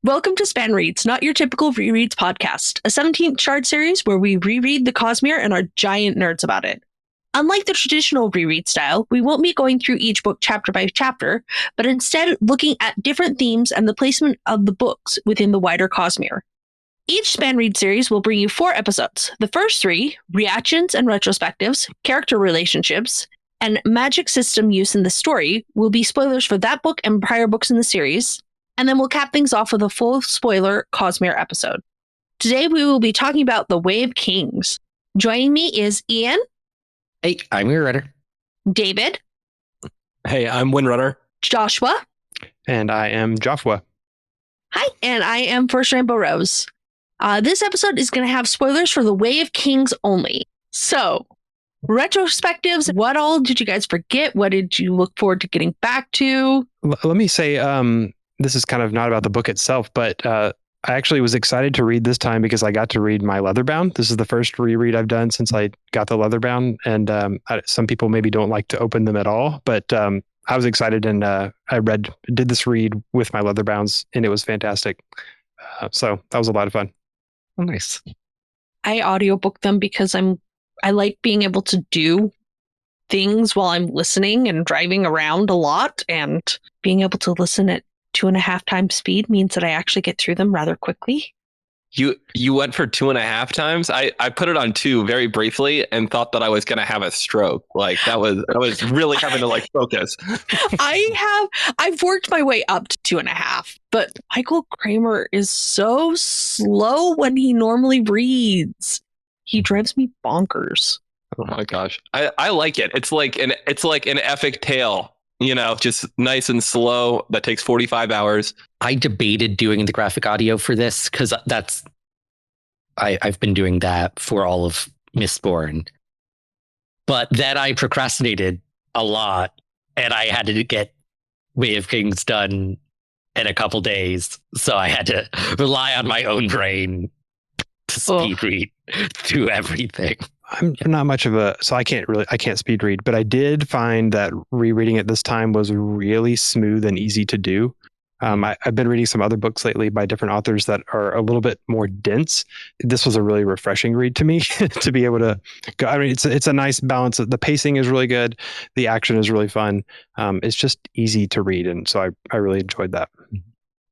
Welcome to SpanReads, not your typical rereads podcast, a 17th shard series where we reread the Cosmere and are giant nerds about it. Unlike the traditional reread style, we won't be going through each book chapter by chapter, but instead looking at different themes and the placement of the books within the wider Cosmere. Each SpanRead series will bring you 4 episodes. The first 3, reactions and retrospectives, character relationships, and magic system use in the story, will be spoilers for that book and prior books in the series. And then we'll cap things off with a full spoiler Cosmere episode. Today we will be talking about the Way of Kings. Joining me is Ian. Hey, I'm Windrunner. David. Hey, I'm Windrunner. Joshua. And I am Jofwu. Hi, and I am firstRainbowRose. This episode is going to have spoilers for the Way of Kings only. So, retrospectives, what all did you guys forget? What did you look forward to getting back to? Let me say, this is kind of not about the book itself, but I actually was excited to read this time because I got to read my Leatherbound. This is the first reread I've done since I got the Leatherbound, and some people maybe don't like to open them at all, but I was excited, and I did this read with my Leatherbounds, and it was fantastic. So that was a lot of fun. Oh, nice. I audiobook them because I like being able to do things while I'm listening and driving around a lot, and being able to listen at 2.5 times speed means that I actually get through them rather quickly. You went for 2.5 times? I put it on 2 very briefly and thought that I was going to have a stroke. Like I was really having to focus. I've worked my way up to 2.5, but Michael Kramer is so slow when he normally reads. He drives me bonkers. Oh my gosh. I like it. It's like an epic tale. Just nice and slow. That takes 45 hours. I debated doing the graphic audio for this because I've been doing that for all of Mistborn. But then I procrastinated a lot, and I had to get Way of Kings done in a couple days. So I had to rely on my own brain to speed read through everything. I'm not much of so I can't speed read, but I did find that rereading it this time was really smooth and easy to do. I've been reading some other books lately by different authors that are a little bit more dense. This was a really refreshing read to me to be able to go. I mean, it's a nice balance. The pacing is really good. The action is really fun. It's just easy to read. And so I really enjoyed that.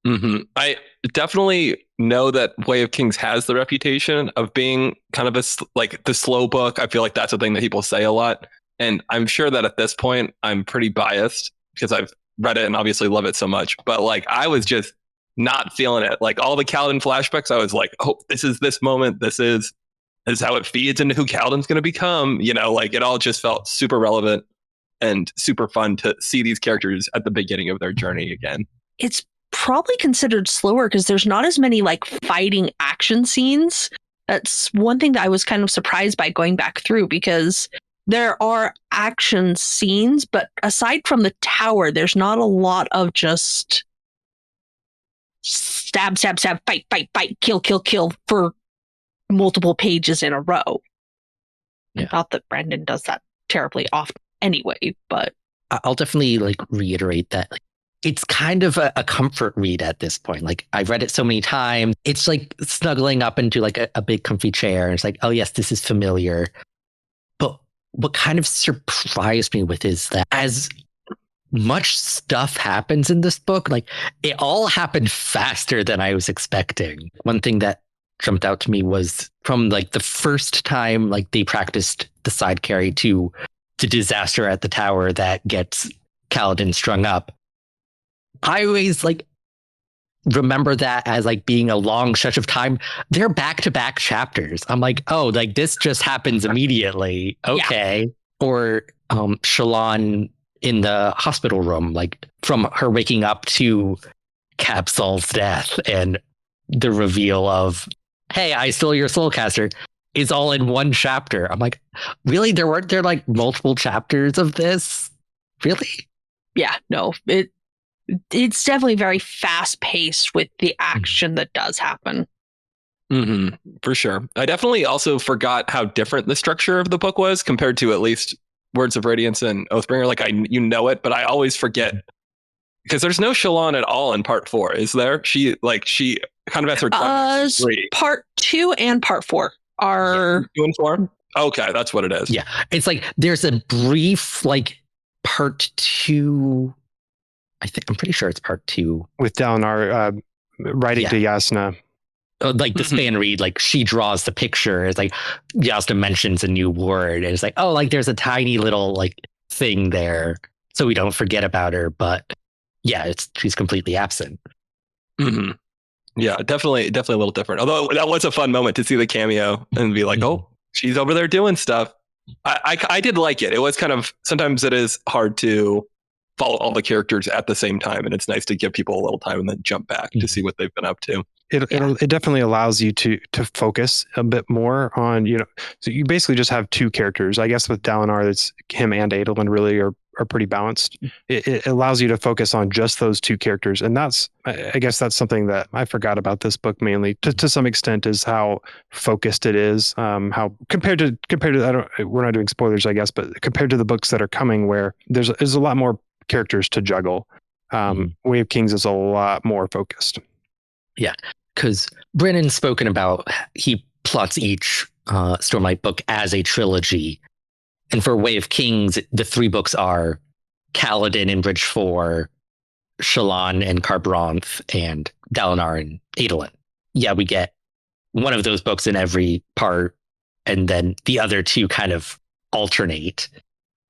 Mm-hmm. I definitely know that Way of Kings has the reputation of being kind of the slow book. I feel like that's a thing that people say a lot. And I'm sure that at this point, I'm pretty biased because I've read it and obviously love it so much. But I was just not feeling it. Like all the Kaladin flashbacks, I was like, oh, this is this moment. This is how it feeds into who Kaladin's going to become. It all just felt super relevant and super fun to see these characters at the beginning of their journey again. It's probably considered slower because there's not as many fighting action scenes. That's one thing that I was kind of surprised by going back through, because there are action scenes, but aside from the tower, there's not a lot of just stab, stab, stab, fight, fight, fight, kill, kill, kill for multiple pages in a row. Yeah. Not that Brandon does that terribly often anyway, but I'll definitely reiterate that it's kind of a comfort read at this point. I've read it so many times. It's like snuggling up into a big comfy chair. And it's like, oh yes, this is familiar. But what kind of surprised me with is that as much stuff happens in this book, it all happened faster than I was expecting. One thing that jumped out to me was from the first time they practiced the side carry to the disaster at the tower that gets Kaladin strung up. I always remember that as being a long stretch of time. They're back-to-back chapters. I'm like, oh, this just happens immediately. Okay. Yeah. Or Shallan in the hospital room, from her waking up to Capsol's death and the reveal of, hey, I stole your soulcaster, is all in one chapter. I'm like, really? There weren't there multiple chapters of this? Really? Yeah, no. It's definitely very fast paced with the action that does happen. Mm-hmm, for sure. I definitely also forgot how different the structure of the book was compared to at least Words of Radiance and Oathbringer. You know it, but I always forget because there's no Shallan at all in part 4, is there? She kind of has her part 2 and part 4 are 2 and 4. Okay, that's what it is. Yeah, it's like there's a brief part 2. I'm pretty sure it's part 2 with Dalinar writing to Jasnah. Like the span read, like she draws the picture. It's like Jasnah mentions a new word, and it's like, oh, like there's a tiny little thing there, so we don't forget about her. But yeah, she's completely absent. Mm-hmm. Yeah, definitely a little different. Although that was a fun moment to see the cameo and be like, oh, she's over there doing stuff. I did like it. It was kind of, sometimes it is hard to follow all the characters at the same time, and it's nice to give people a little time and then jump back to see what they've been up to. It definitely allows you to focus a bit more on, so you basically just have two characters. I guess with Dalinar, it's him and Adolin really are pretty balanced. It allows you to focus on just those two characters. And I guess that's something that I forgot about this book mainly to some extent, is how focused it is. How compared to, we're not doing spoilers, I guess, but compared to the books that are coming where there's a lot more characters to juggle. Way of Kings is a lot more focused. Yeah, because Brennan's spoken about, he plots each Stormlight book as a trilogy. And for Way of Kings, the 3 books are Kaladin in Bridge 4, Shallan and Kharbranth, and Dalinar and Adolin. Yeah, we get one of those books in every part, and then the other 2 kind of alternate.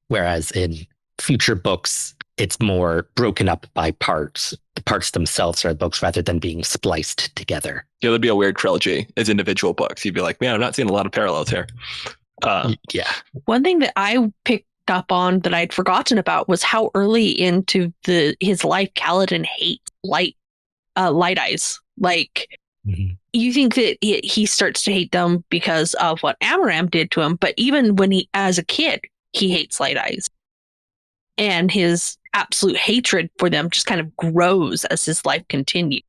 Whereas in future books, it's more broken up by parts. The parts themselves are the books rather than being spliced together. Yeah, there'd be a weird trilogy as individual books. You'd be like, man, I'm not seeing a lot of parallels here. Yeah. One thing that I picked up on that I'd forgotten about was how early into his life Kaladin hates light eyes. You think that he starts to hate them because of what Amaram did to him, but even when as a kid, he hates light eyes. And his absolute hatred for them just kind of grows as his life continues.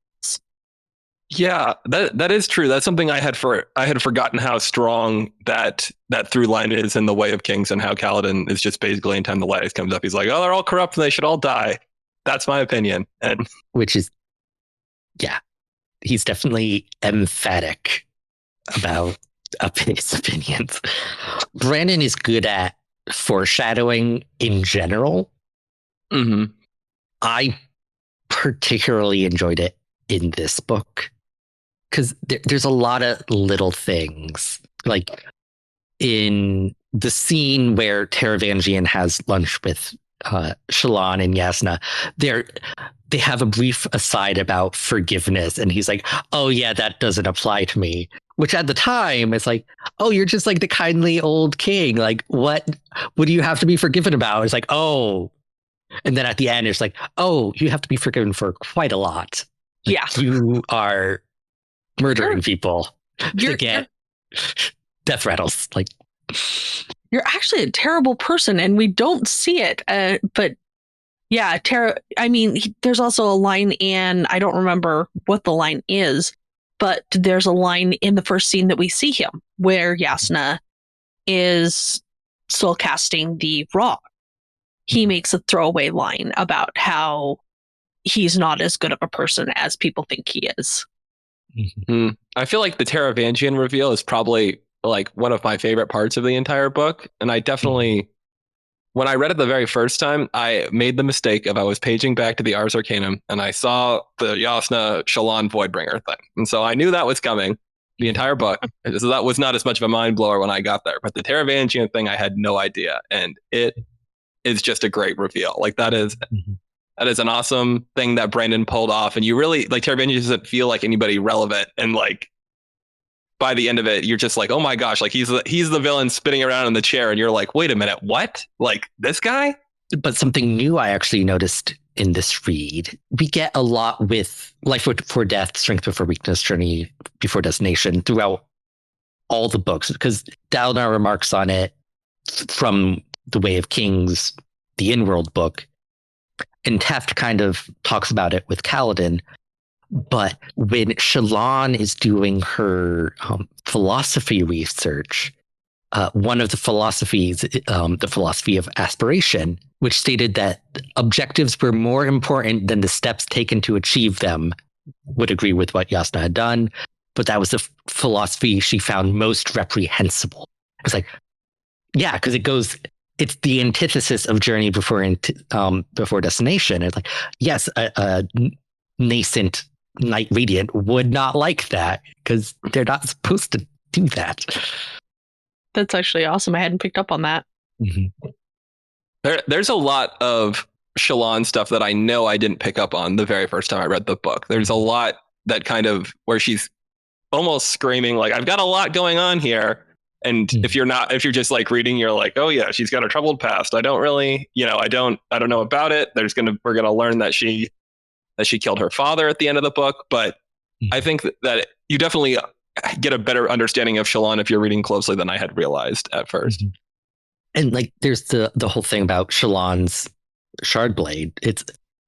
Yeah, that is true. That's something I had forgotten how strong that through line is in the Way of Kings, and how Kaladin is just basically, anytime the light comes up, he's like, oh, they're all corrupt and they should all die. That's my opinion. And which is, yeah, he's definitely emphatic about his opinions. Brandon is good at foreshadowing in general. I particularly enjoyed it in this book because there's a lot of little things, like in the scene where Taravangian has lunch with Shallan and Jasnah. They have a brief aside about forgiveness, and he's like, oh yeah, that doesn't apply to me. Which at the time, it's like, oh, you're just like the kindly old king. Like, what do you have to be forgiven about? It's like, oh. And then at the end, it's like, oh, you have to be forgiven for quite a lot. Like, yeah. You are murdering people to get death rattles. Like, you're actually a terrible person, and we don't see it. But yeah, there's also a line in, I don't remember what the line is, but there's a line in the first scene that we see him where Jasnah is still casting the rock. He makes a throwaway line about how he's not as good of a person as people think he is. I feel like the Taravangian reveal is probably like one of my favorite parts of the entire book. And I definitely, when I read it the very first time, I made the mistake of, I was paging back to the Ars Arcanum and I saw the Jasnah Shallan Voidbringer thing. And so I knew that was coming the entire book. So that was not as much of a mind blower when I got there. But the Taravangian thing, I had no idea. And it is just a great reveal. Like that is an awesome thing that Brandon pulled off. And you really, like, Taravangian doesn't feel like anybody relevant. And like, by the end of it, you're just like, oh my gosh, like he's the villain spinning around in the chair. And you're like, wait a minute, what? Like this guy? But something new I actually noticed in this read, we get a lot with Life Before Death, Strength Before Weakness, Journey Before Destination throughout all the books, because Dalinar remarks on it from The Way of Kings, the in-world book, and Teft kind of talks about it with Kaladin. But when Shallan is doing her philosophy research, one of the philosophies, the philosophy of aspiration, which stated that objectives were more important than the steps taken to achieve them. Would agree with what Jasna had done, but that was the philosophy she found most reprehensible. It's like, yeah, because it's the antithesis of journey before destination. It's like, yes, a nascent Knight Radiant would not like that because they're not supposed to do that. That's actually awesome. I hadn't picked up on that. Mm-hmm. There's a lot of Shallan stuff that I know I didn't pick up on the very first time I read the book. There's a lot that kind of where she's almost screaming like, I've got a lot going on here. And if you're just like reading, you're like, oh yeah, she's got a troubled past. I don't really, I don't know about it. We're gonna learn that she killed her father at the end of the book. But I think that you definitely get a better understanding of Shallan if you're reading closely than I had realized at first. Mm-hmm. And like, there's the whole thing about Shallan's shard blade.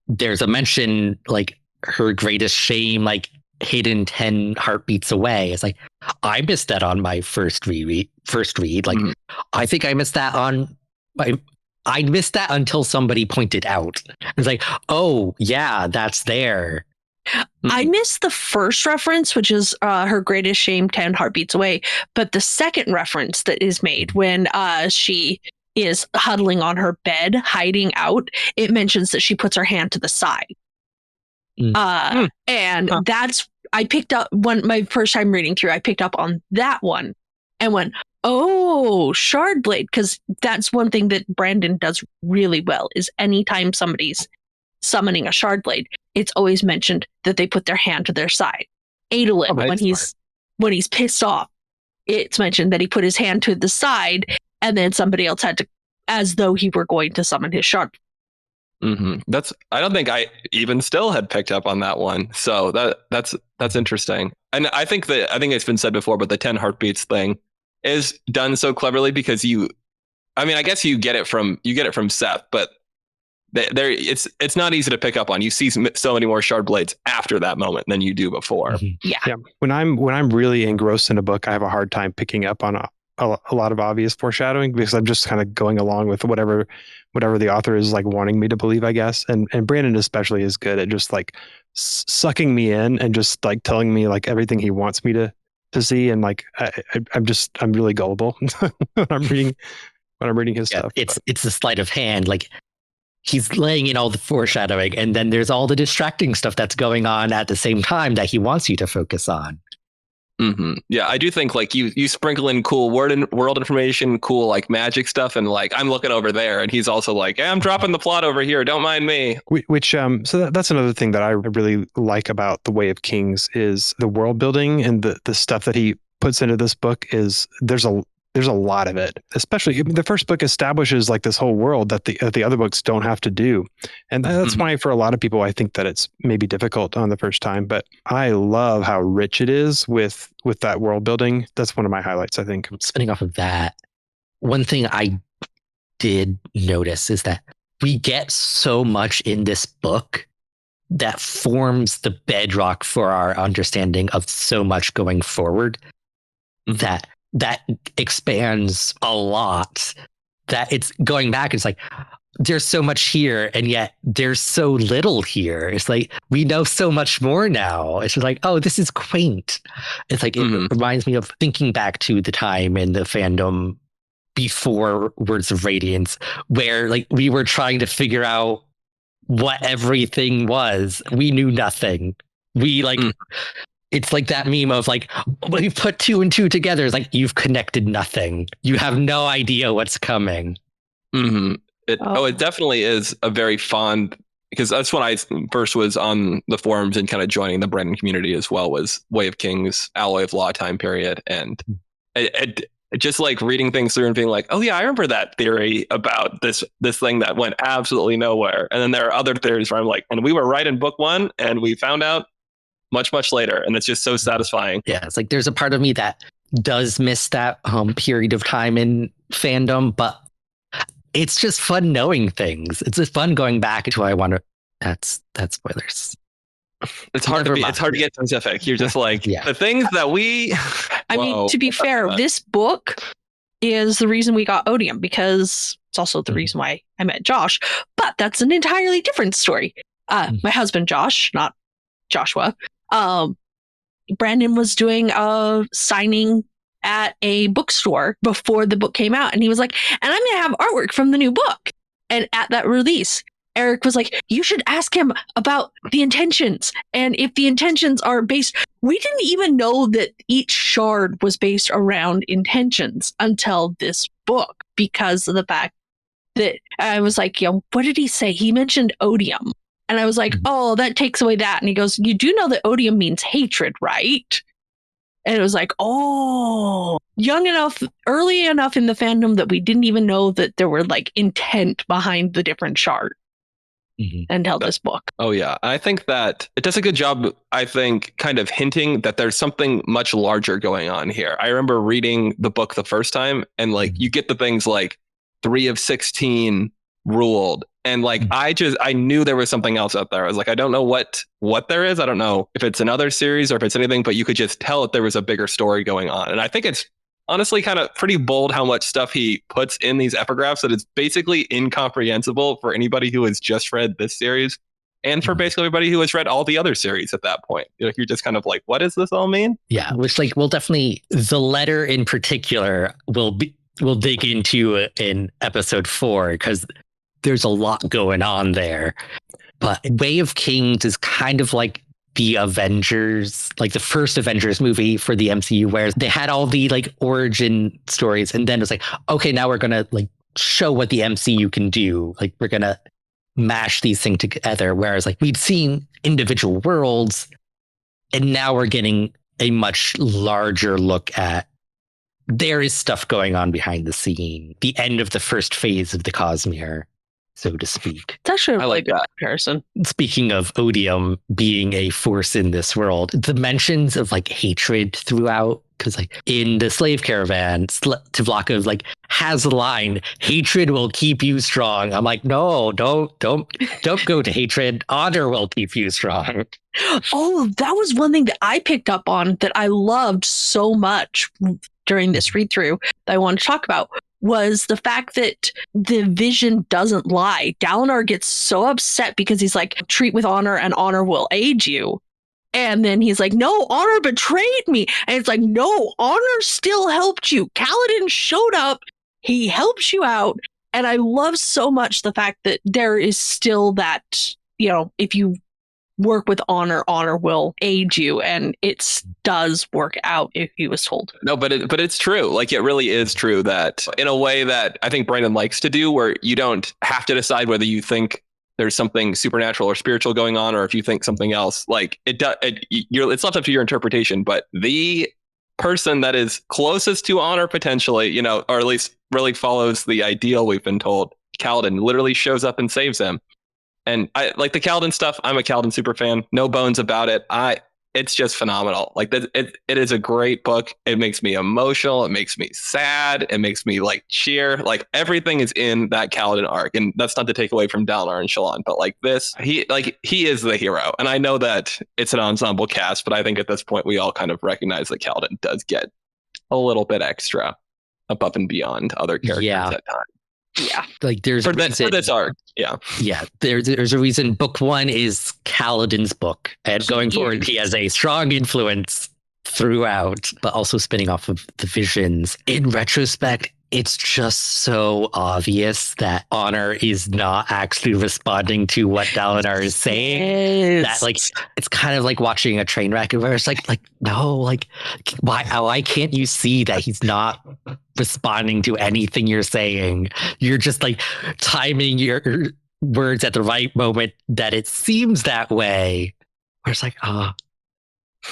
There's a mention like her greatest shame, like hidden 10 heartbeats away. It's like, I missed that on my first read. Like, I think I missed that I missed that until somebody pointed out. It's like, oh yeah, that's there. I missed the first reference, which is her greatest shame, 10 heartbeats away. But the second reference that is made when she is huddling on her bed, hiding out, it mentions that she puts her hand to the side. And that's, I picked up my first time reading through, I picked up on that one and went, oh, shard blade. Because that's one thing that Brandon does really well is anytime somebody's summoning a shard blade, it's always mentioned that they put their hand to their side. Adolin, when he's pissed off, it's mentioned that he put his hand to the side and then somebody else had to, as though he were going to summon his shard. Mm-hmm. I don't think I even still had picked up on that one. So that's interesting. And I think it's been said before, but the 10 heartbeats thing is done so cleverly because I guess you get it from Seth, but it's not easy to pick up on. You see so many more shard blades after that moment than you do before. Mm-hmm. Yeah. When I'm really engrossed in a book, I have a hard time picking up on a lot of obvious foreshadowing because I'm just kind of going along with whatever the author is like wanting me to believe, I guess. And Brandon especially is good at just like sucking me in and just like telling me like everything he wants me to see. And like I'm really gullible when I'm reading his stuff. It's the sleight of hand. Like, he's laying in all the foreshadowing, and then there's all the distracting stuff that's going on at the same time that he wants you to focus on. Mm-hmm. Yeah, I do think like you sprinkle in cool world information, cool like magic stuff, and like I'm looking over there, and he's also like, hey, I'm dropping the plot over here. Don't mind me. Which so that's another thing that I really like about the Way of Kings is the world building and the stuff that he puts into this book is there's a lot of it. Especially the first book establishes like this whole world that the other books don't have to do, and that's why for a lot of people I think that it's maybe difficult on the first time. But I love how rich it is with that world building. That's one of my highlights, I think. Spinning off of that, one thing I did notice is that we get so much in this book that forms the bedrock for our understanding of so much going forward. That expands a lot, that it's going back. It's like, there's so much here and yet there's so little here. It's like, we know so much more now. It's just like, oh, this is quaint. It's like, it reminds me of thinking back to the time in the fandom before Words of Radiance, where like we were trying to figure out what everything was. We knew nothing. We like, it's like that meme of like, when you put 2 and 2 together, it's like you've connected nothing. You have no idea what's coming. Mm-hmm. It definitely is a very fond, because that's when I first was on the forums and kind of joining the Brandon community as well, was Way of Kings, Alloy of Law time period. And it just like reading things through and being like, oh yeah, I remember that theory about this thing that went absolutely nowhere. And then there are other theories where I'm like, and we were right in book 1 and we found out much, much later. And it's just so satisfying. Yeah, it's like there's a part of me that does miss that period of time in fandom, but it's just fun knowing things. It's just fun going back to I wonder. That's spoilers. It's hard to get specific. You're just like the things that we. I mean, to be fair, this book is the reason we got Odium, because it's also the reason why I met Josh. But that's an entirely different story. My husband, Josh, not Joshua, Brandon was doing a signing at a bookstore before the book came out. And he was like, and I'm going to have artwork from the new book. And at that release, Eric was like, you should ask him about the intentions. And if the intentions are based, we didn't even know that each shard was based around intentions until this book, because of the fact that I was like, what did he say? He mentioned odium. And I was like, oh, that takes away that. And he goes, you do know that odium means hatred, right? And it was like, oh, young enough, early enough in the fandom that we didn't even know that there were like intent behind the different shards until this book. Oh, yeah. I think that it does a good job, I think, kind of hinting that there's something much larger going on here. I remember reading the book the first time, and like you get the things like 3 of 16 ruled. And like I knew there was something else out there. I was like, I don't know what there is. I don't know if it's another series or if it's anything, but you could just tell that there was a bigger story going on. And I think it's honestly kind of pretty bold how much stuff he puts in these epigraphs that it's basically incomprehensible for anybody who has just read this series, and for basically everybody who has read all the other series at that point. You're just kind of like, what does this all mean? Yeah, which like we'll definitely, the letter in particular we'll dig into in episode 4, because there's a lot going on there. But Way of Kings is kind of like the Avengers, like the first Avengers movie for the MCU, where they had all the like origin stories, and then it's like, okay, now we're gonna like show what the MCU can do. Like we're gonna mash these things together. Whereas like we'd seen individual worlds, and now we're getting a much larger look at there is stuff going on behind the scene. The end of the first phase of the Cosmere, so to speak. It's actually a I really like good that comparison. Speaking of odium being a force in this world, the mentions of like hatred throughout, because like in the slave caravan, Tvlakov like has a line, hatred will keep you strong. I'm like, no, don't go to hatred. Honor will keep you strong. Oh, that was one thing that I picked up on that I loved so much during this read through that I want to talk about, was the fact that the vision doesn't lie. Dalinar gets so upset because he's like, treat with honor and honor will aid you. And then he's like, no, honor betrayed me. And it's like, no, honor still helped you. Kaladin showed up. He helps you out. And I love so much the fact that there is still that, if you work with honor, honor will aid you, and it does work out if he was told. No, but it's true. Like it really is true that in a way that I think Brandon likes to do, where you don't have to decide whether you think there's something supernatural or spiritual going on, or if you think something else. Like it's left up to your interpretation. But the person that is closest to honor potentially, or at least really follows the ideal we've been told, Kaladin literally shows up and saves him. And I like the Kaladin stuff. I'm a Kaladin super fan. No bones about it. It's just phenomenal. Like it is a great book. It makes me emotional. It makes me sad. It makes me like cheer. Like everything is in that Kaladin arc. And that's not to take away from Dalinar and Shallan, but like this, he is the hero. And I know that it's an ensemble cast, but I think at this point we all kind of recognize that Kaladin does get a little bit extra above and beyond other characters at times. Yeah, like there's for this arc. Yeah. There's a reason book 1 is Kaladin's book, and going forward, he has a strong influence throughout, but also spinning off of the visions. In retrospect, it's just so obvious that honor is not actually responding to what Dalinar is saying. That like it's kind of like watching a train wreck where it's like no, like why can't you see that he's not responding to anything you're saying? You're just like timing your words at the right moment that it seems that way. Where it's like,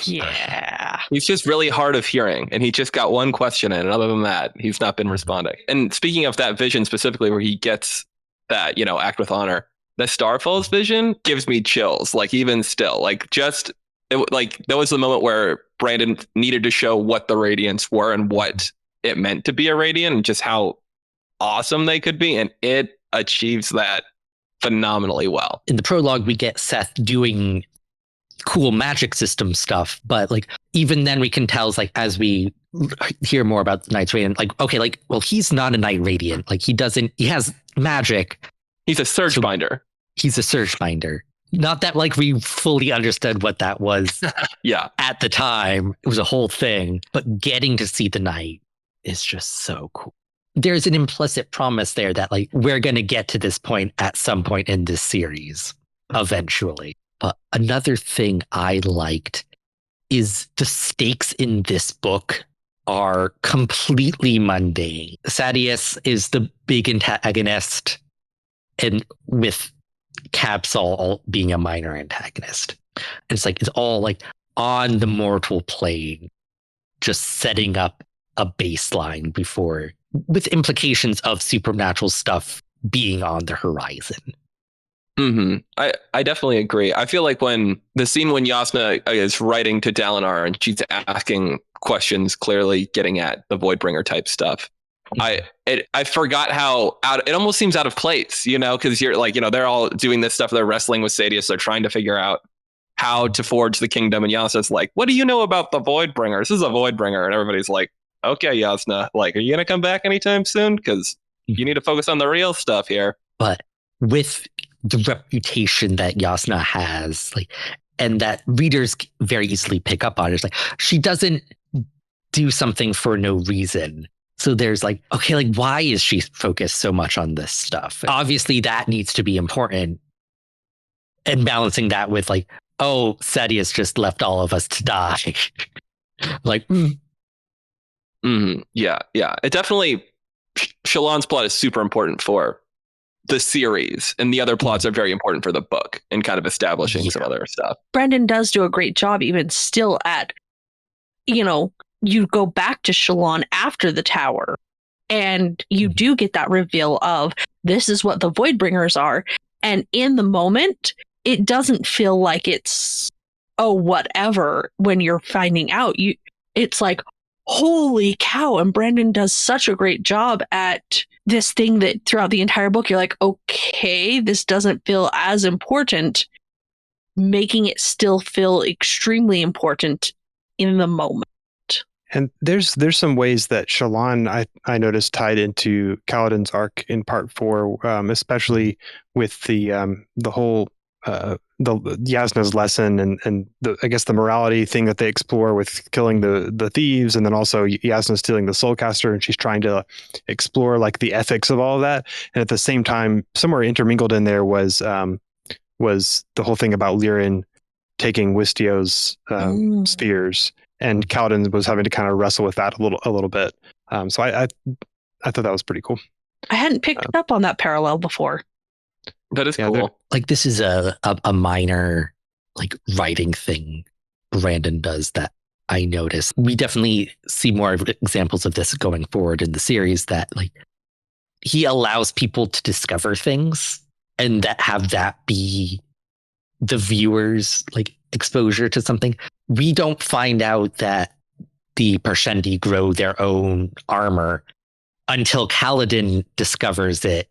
yeah. He's just really hard of hearing, and he just got one question in, and other than that, he's not been responding. And speaking of that vision specifically, where he gets that, act with honor, the Starfall's vision gives me chills. Like even still, like that was the moment where Brandon needed to show what the Radiants were and what it meant to be a Radiant, and just how awesome they could be, and it achieves that phenomenally well. In the prologue, we get Seth doing cool magic system stuff, but like even then we can tell, like as we hear more about the Knights Radiant. Like, okay, like, well, he's not a Knight Radiant. Like, he has magic. He's a Surge Binder. He's a Surge Binder. Not that like we fully understood what that was yeah. at the time. It was a whole thing. But getting to see the Knight is just so cool. There's an implicit promise there that like we're going to get to this point at some point in this series eventually. But another thing I liked is the stakes in this book are completely mundane. Sadeas is the big antagonist, and with Capsule being a minor antagonist. It's like it's all like on the mortal plane, just setting up a baseline before, with implications of supernatural stuff being on the horizon. I definitely agree. I feel like when the scene when Jasnah is writing to Dalinar and she's asking questions, clearly getting at the Voidbringer type stuff. I forgot how it almost seems out of place, you know, because you're like, you know, they're all doing this stuff. They're wrestling with Sadeas. They're trying to figure out how to forge the kingdom. And Jasnah's like, what do you know about the Voidbringer? This is a Voidbringer. And everybody's like, okay, Jasnah, like, are you going to come back anytime soon? Because you need to focus on the real stuff here. But with the reputation that Jasnah has, like, and that readers very easily pick up on, it's like, she doesn't do something for no reason. So there's like, okay, like, why is she focused so much on this stuff? Obviously, that needs to be important. And balancing that with like, oh, Sadeas just left all of us to die. Like, yeah. It definitely, Shallan's plot is super important for the series, and the other plots are very important for the book and kind of establishing some other stuff. Brendan does do a great job, even still at, you know, you go back to Shallan after the tower and you do get that reveal of this is what the Voidbringers are. And in the moment, it doesn't feel like it's, oh, whatever. When you're finding out, it's like, holy cow. And Brendan does such a great job at this thing that throughout the entire book, you're like, okay, this doesn't feel as important, making it still feel extremely important in the moment. And there's some ways that Shallan I noticed tied into Kaladin's arc in part 4, especially with the whole the Jasnah's lesson and I guess the morality thing that they explore with killing the thieves, and then also Jasnah stealing the Soulcaster, and she's trying to explore like the ethics of all of that. And at the same time, somewhere intermingled in there was the whole thing about Lirin taking Wistio's spheres. And Kaladin was having to kind of wrestle with that a little bit. So I thought that was pretty cool. I hadn't picked up on that parallel before. That is cool. Like, this is a minor like writing thing Brandon does that I noticed. We definitely see more examples of this going forward in the series, that like he allows people to discover things and that have that be the viewer's like exposure to something. We don't find out that the Parshendi grow their own armor until Kaladin discovers it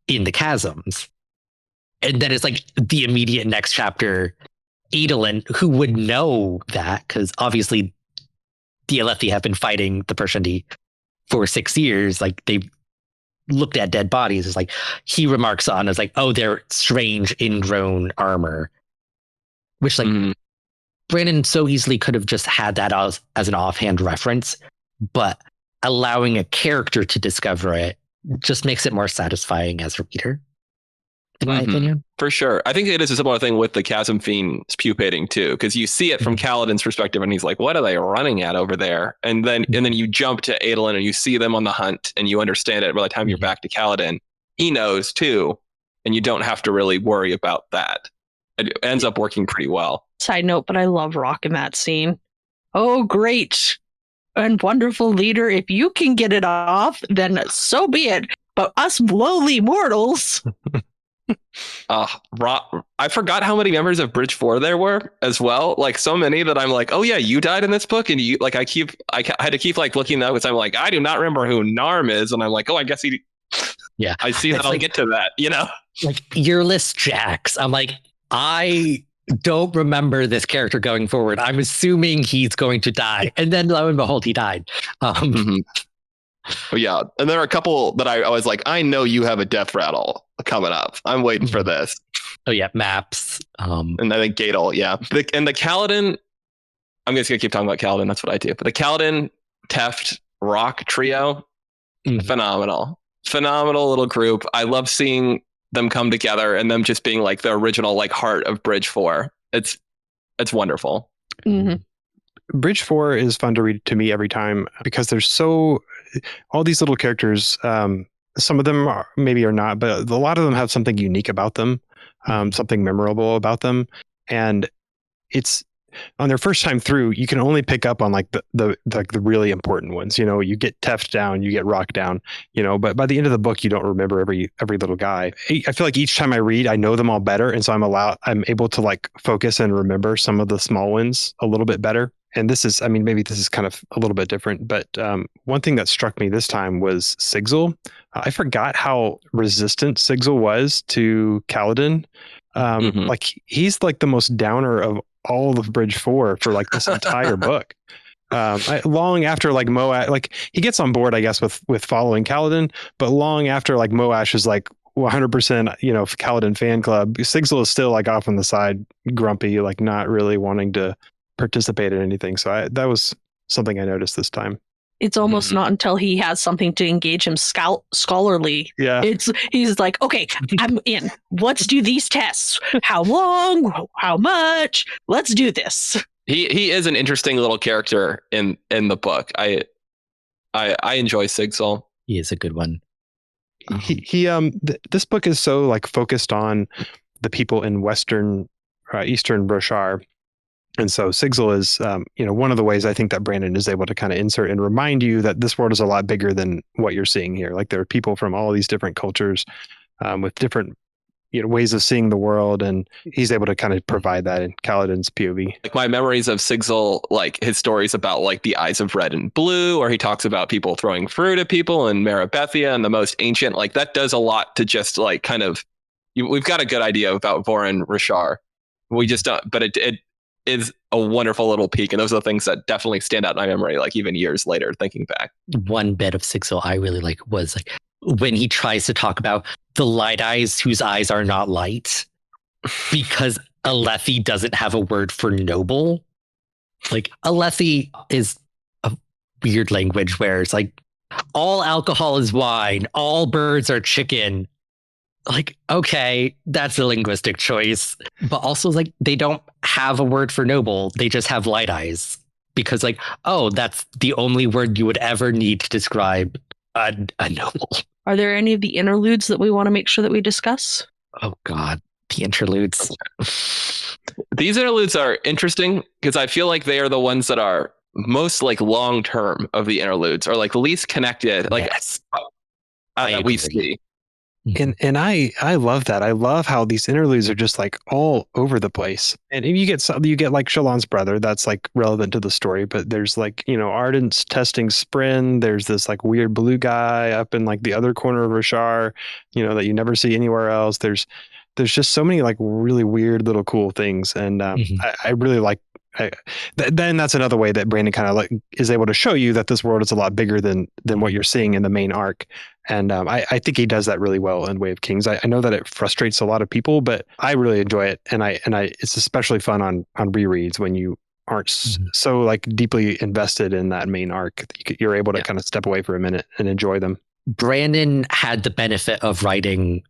in the chasms. And then it's like the immediate next chapter, Adolin, who would know that, because obviously the Alethi have been fighting the Parshendi for 6 years. Like, they've looked at dead bodies. It's like he remarks on as like, oh, they're strange ingrown armor, which like Brandon so easily could have just had that as an offhand reference, but allowing a character to discover it just makes it more satisfying as a reader, in my opinion. For sure. I think it is a similar thing with the Chasm Fiends pupating too, because you see it from Kaladin's perspective and he's like, what are they running at over there? And then you jump to Adolin and you see them on the hunt and you understand it. By the time you're back to Kaladin, he knows too, and you don't have to really worry about that. It ends up working pretty well. Side note, but I love Rock in that scene. Oh, great and wonderful leader. If you can get it off, then so be it. But us lowly mortals. I forgot how many members of Bridge 4 there were as well. Like, so many that I'm like, oh yeah, you died in this book, and you like I had to keep like looking up because I'm like, I do not remember who Narm is, and I'm like, oh, I guess he. Yeah, I see that. I'll get to that. You know, like earless Jax. I'm like, I don't remember this character going forward. I'm assuming he's going to die. And then lo and behold, he died. Oh, yeah. And there are a couple that I was like, I know you have a death rattle coming up. I'm waiting for this. Oh, yeah. Maps. And I think Gadel, yeah. And the Kaladin, I'm just going to keep talking about Kaladin. That's what I do. But the Kaladin, Teft, Rock trio, phenomenal. Phenomenal little group. I love seeing them come together and them just being like the original like heart of Bridge 4. It's wonderful. Bridge 4 is fun to read to me every time because there's all these little characters. Some of them maybe are not, but a lot of them have something unique about them, something memorable about them. And it's on their first time through, you can only pick up on like the really important ones. You know, you get Teft down, you get Rock down, you know, but by the end of the book, you don't remember every little guy. I feel like each time I read, I know them all better. And so I'm able to like focus and remember some of the small ones a little bit better. And this is, I mean, maybe this is kind of a little bit different, but one thing that struck me this time was Sigil. I forgot how resistant Sigil was to Kaladin. Like he's like the most downer of all of Bridge 4 for like this entire book. Long after like Moash, like he gets on board, I guess, with following Kaladin, but long after like Moash is like 100%, you know, Kaladin fan club, Sigil is still like off on the side, grumpy, like not really wanting to participate in anything. So that was something I noticed this time. It's almost not until he has something to engage him scholarly. Yeah. He's like, okay, I'm in. Let's do these tests. How long? How much? Let's do this. He is an interesting little character in the book. I enjoy Sigil. He is a good one. This book is so like focused on the people in Eastern Roshar. And so Sigil is, you know, one of the ways I think that Brandon is able to kind of insert and remind you that this world is a lot bigger than what you're seeing here. Like there are people from all these different cultures with different, you know, ways of seeing the world, and he's able to kind of provide that in Kaladin's POV. Like my memories of Sigil, like his stories about like the eyes of red and blue, or he talks about people throwing fruit at people in Marabethia and the most ancient. Like that does a lot to just like kind of. We've got a good idea about Vorin Roshar. We just don't, but it is a wonderful little peek, and those are the things that definitely stand out in my memory, like even years later, thinking back. One bit of Sigil I really like was like when he tries to talk about the light eyes whose eyes are not light, because Alethi doesn't have a word for noble. Like Alethi is a weird language where it's like all alcohol is wine, all birds are chicken. Like, okay, that's a linguistic choice. But also, like, they don't have a word for noble. They just have light eyes. Because, like, oh, that's the only word you would ever need to describe a noble. Are there any of the interludes that we want to make sure that we discuss? Oh, God. The interludes. These interludes are interesting because I feel like they are the ones that are most, like, long-term of the interludes, or, like, least connected. Like, yes. that we see. And I love that. I love how these interludes are just like all over the place. And you get like Shallan's brother that's like relevant to the story, but there's like, you know, Ardent's testing Sprin. There's this like weird blue guy up in like the other corner of Roshar, you know, that you never see anywhere else. There's just so many like really weird little cool things. And I really like. Then that's another way that Brandon kind of like is able to show you that this world is a lot bigger than what you're seeing in the main arc, and I think he does that really well in Way of Kings. I know that it frustrates a lot of people, but I really enjoy it, and I it's especially fun on rereads when you aren't so like deeply invested in that main arc. You're able to kind of step away for a minute and enjoy them. Brandon had the benefit of writing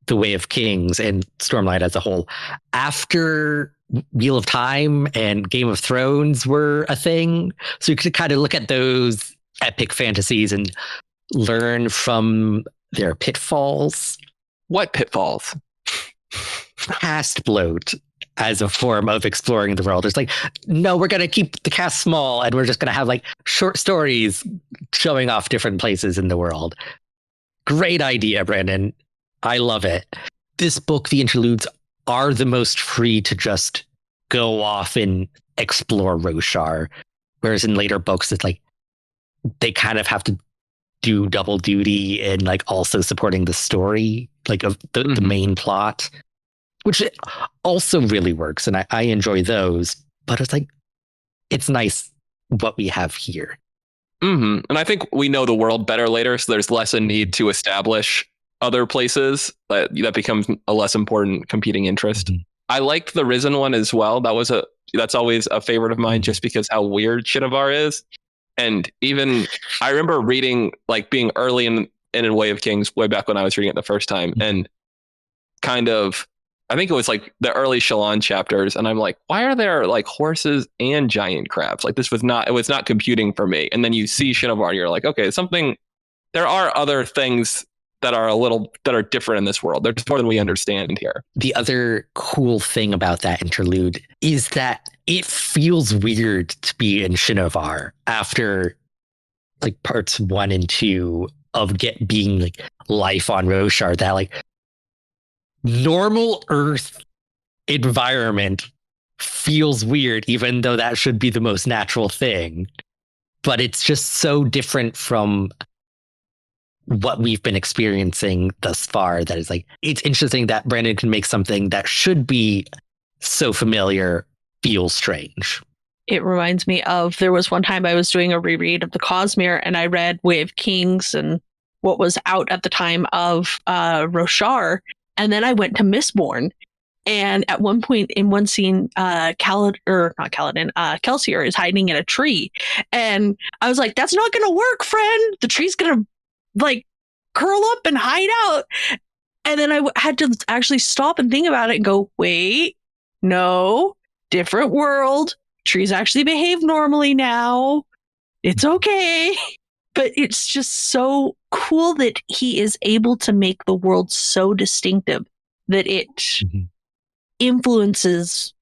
The Way of Kings and Stormlight as a whole after Wheel of Time and Game of Thrones were a thing. So you could kind of look at those epic fantasies and learn from their pitfalls. What pitfalls? Cast bloat as a form of exploring the world. It's like, no, we're going to keep the cast small and we're just going to have like short stories showing off different places in the world. Great idea, Brandon. I love it. This book, the interludes, are the most free to just go off and explore Roshar. Whereas in later books, it's like they kind of have to do double duty and like also supporting the story, like of the main plot. which also really works. And I enjoy those, but it's like, it's nice what we have here. Mm-hmm. And I think we know the world better later, so there's less a need to establish other places. That becomes a less important competing interest. Mm-hmm. I liked the Risen one as well. That's always a favorite of mine, just because how weird Shinovar is. And even I remember reading, like, being early in Way of Kings way back when I was reading it the first time, and kind of, I think it was like the early Shallan chapters, and I'm like, why are there like horses and giant crabs? Like, it was not computing for me. And then you see Shinovar and you're like, okay, there are other things that are different in this world. There's more than we understand here. The other cool thing about that interlude is that it feels weird to be in Shinovar after like parts 1 and 2 of being like life on Roshar, that like normal Earth environment feels weird, even though that should be the most natural thing. But it's just so different from what we've been experiencing thus far that is like, it's interesting that Brandon can make something that should be so familiar feel strange. It reminds me of, there was one time I was doing a reread of the Cosmere, and I read Way of Kings and what was out at the time of Roshar, and then I went to Mistborn, and at one point in one scene, Kelsier is hiding in a tree, and I was like, that's not gonna work, friend. The tree's gonna like curl up and hide out. And then I had to actually stop and think about it and go, wait, no, different world. Trees actually behave normally now. It's okay. But it's just so cool that he is able to make the world so distinctive that it influences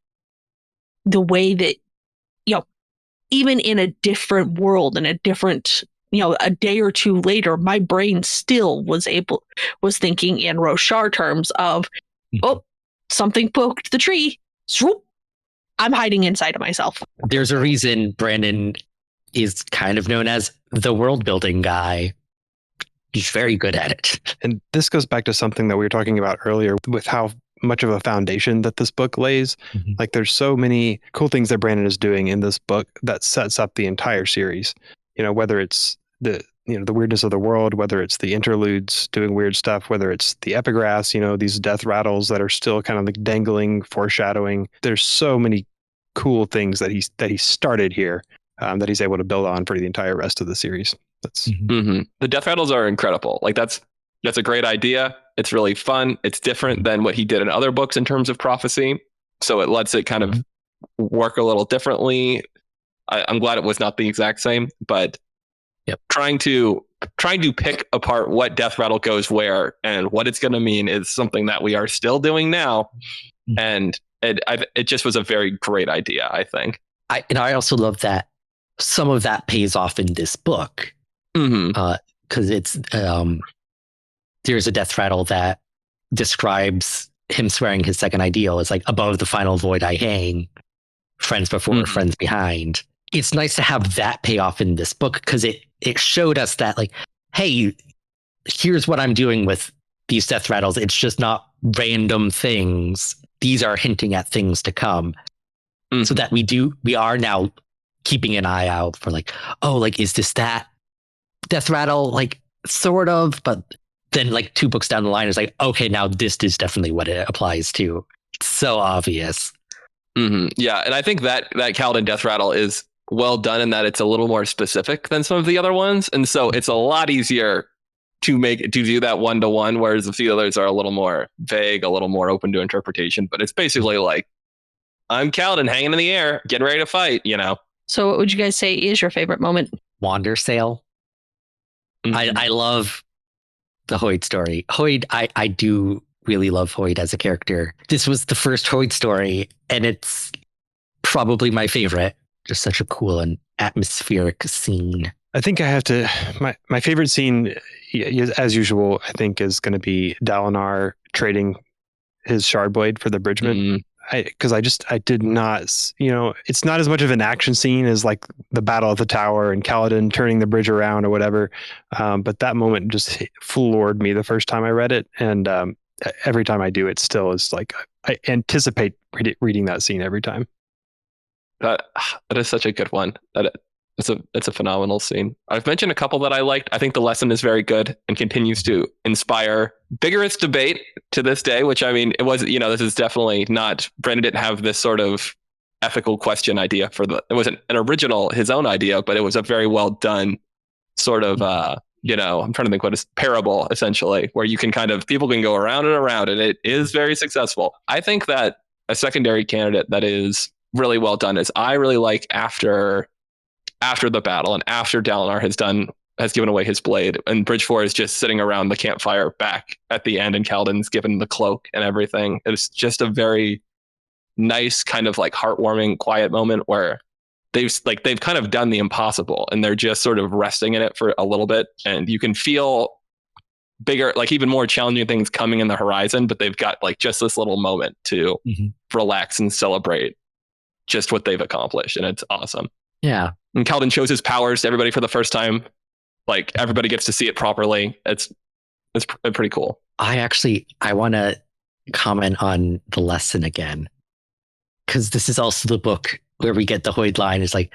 the way that, even in a different world, in a different, a day or two later, my brain still was thinking in Roshar terms of, oh, something poked the tree. Swoop. I'm hiding inside of myself. There's a reason Brandon is kind of known as the world building guy. He's very good at it. And this goes back to something that we were talking about earlier with how much of a foundation that this book lays. Like, there's so many cool things that Brandon is doing in this book that sets up the entire series. Whether it's the weirdness of the world, whether it's the interludes doing weird stuff, whether it's the epigraphs, these death rattles that are still kind of like dangling, foreshadowing. There's so many cool things that he started here that he's able to build on for the entire rest of the series. That's The death rattles are incredible. Like, that's a great idea. It's really fun. It's different than what he did in other books in terms of prophecy, so it lets it kind of work a little differently. I'm glad it was not the exact same, but trying to pick apart what death rattle goes where and what it's going to mean is something that we are still doing now, and it just was a very great idea, I think. I also love that some of that pays off in this book, because it's there's a death rattle that describes him swearing his second ideal as like, above the final void I hang, friends before, friends behind. It's nice to have that pay off in this book, because it showed us that, like, hey, here's what I'm doing with these death rattles. It's just not random things. These are hinting at things to come. So that we are now keeping an eye out for like, oh, like, is this that death rattle? Like, sort of, but then like 2 books down the line is like, okay, now this is definitely what it applies to. It's so obvious. Yeah, and I think that Kaladin death rattle is well done in that it's a little more specific than some of the other ones, and so it's a lot easier to do that 1-to-1, whereas a few others are a little more vague, a little more open to interpretation. But it's basically like, I'm Kaladin hanging in the air, getting ready to fight, So what would you guys say is your favorite moment? Wander Sail. I love the Hoid story. Hoid, I do really love Hoid as a character. This was the first Hoid story, and it's probably my favorite. Just such a cool and atmospheric scene. I think I have to, my favorite scene, as usual, I think is going to be Dalinar trading his Shardblade for the Bridgeman. Because I did not, it's not as much of an action scene as like the Battle of the Tower and Kaladin turning the bridge around or whatever. But that moment just floored me the first time I read it. And every time I do, it still is like I anticipate reading that scene every time. That is such a good one. It's a phenomenal scene. I've mentioned a couple that I liked. I think the lesson is very good and continues to inspire vigorous debate to this day, which I mean, it was, this is definitely not, Brandon didn't have this sort of ethical question idea it wasn't an original, his own idea, but it was a very well done sort of, I'm trying to think what is parable, essentially, where you can people can go around and around, and it is very successful. I think that a secondary candidate that is really well done is I really like after the battle and after Dalinar has given away his blade and Bridgefor is just sitting around the campfire back at the end and Kaladin's given the cloak and everything. It's just a very nice kind of like heartwarming, quiet moment where they've kind of done the impossible and they're just sort of resting in it for a little bit, and you can feel bigger, like even more challenging things coming in the horizon, but they've got like just this little moment to relax and celebrate just what they've accomplished, and it's awesome. Yeah. And Kaladin shows his powers to everybody for the first time. Like everybody gets to see it properly. It's pretty cool. I want to comment on the lesson again, because this is also the book where we get the Hoyd line is like,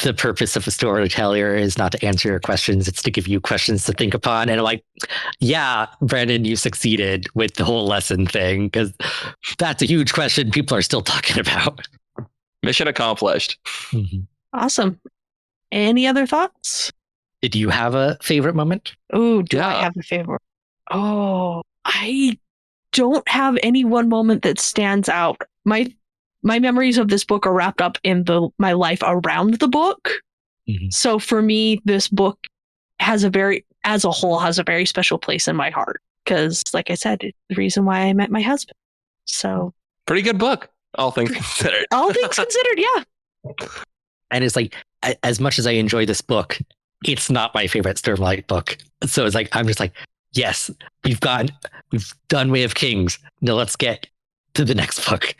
the purpose of a storyteller is not to answer your questions, it's to give you questions to think upon. And I'm like, yeah, Brandon, you succeeded with the whole lesson thing, because that's a huge question people are still talking about. Mission accomplished. Awesome. Any other thoughts? Did you have a favorite moment? Oh, do I have a favorite? Oh, I don't have any one moment that stands out. My memories of this book are wrapped up in my life around the book. So for me, this book as a whole has a very special place in my heart, because like I said, it's the reason why I met my husband. So pretty good book, all things considered. All things considered, yeah. And it's like, as much as I enjoy this book, it's not my favorite Stormlight book. So it's like, I'm just like, yes, we've done Way of Kings. Now let's get to the next book.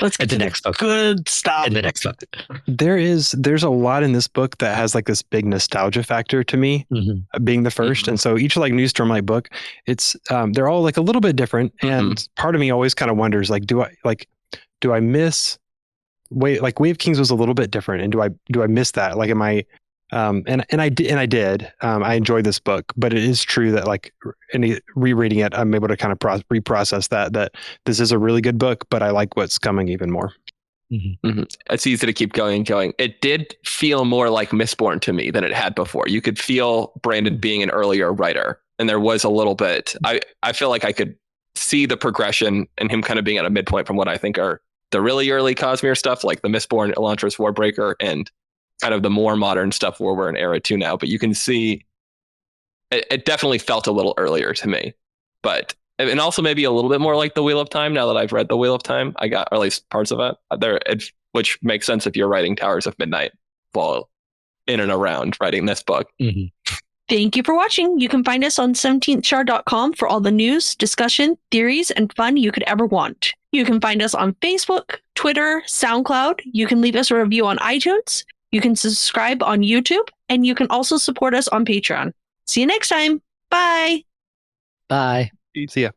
Let's get to the next book. Good stuff. And the next book. There's a lot in this book that has like this big nostalgia factor to me, being the first. And so each like new Stormlight book, it's they're all like a little bit different. And part of me always kind of wonders, like, do I miss Way of Kings was a little bit different, and do I miss that? Like, am I and I did. I enjoyed this book, but it is true that like rereading it, I'm able to kind of reprocess that this is a really good book, but I like what's coming even more. It's easy to keep going and going. It did feel more like Mistborn to me than it had before. You could feel Brandon being an earlier writer, and there was a little bit. I feel like I could see the progression and him kind of being at a midpoint from what I think are the really early Cosmere stuff, like the Mistborn, Elantris, Warbreaker, and kind of the more modern stuff where we're in Era 2 now. But you can see it definitely felt a little earlier to me. But, and also maybe a little bit more like the Wheel of Time. Now that I've read the Wheel of Time, I got, or at least parts of it, which makes sense if you're writing Towers of Midnight while in and around writing this book. Thank you for watching. You can find us on 17thshard.com for all the news, discussion, theories, and fun you could ever want. You can find us on Facebook, Twitter, SoundCloud. You can leave us a review on iTunes. You can subscribe on YouTube, and you can also support us on Patreon. See you next time. Bye. Bye. See ya.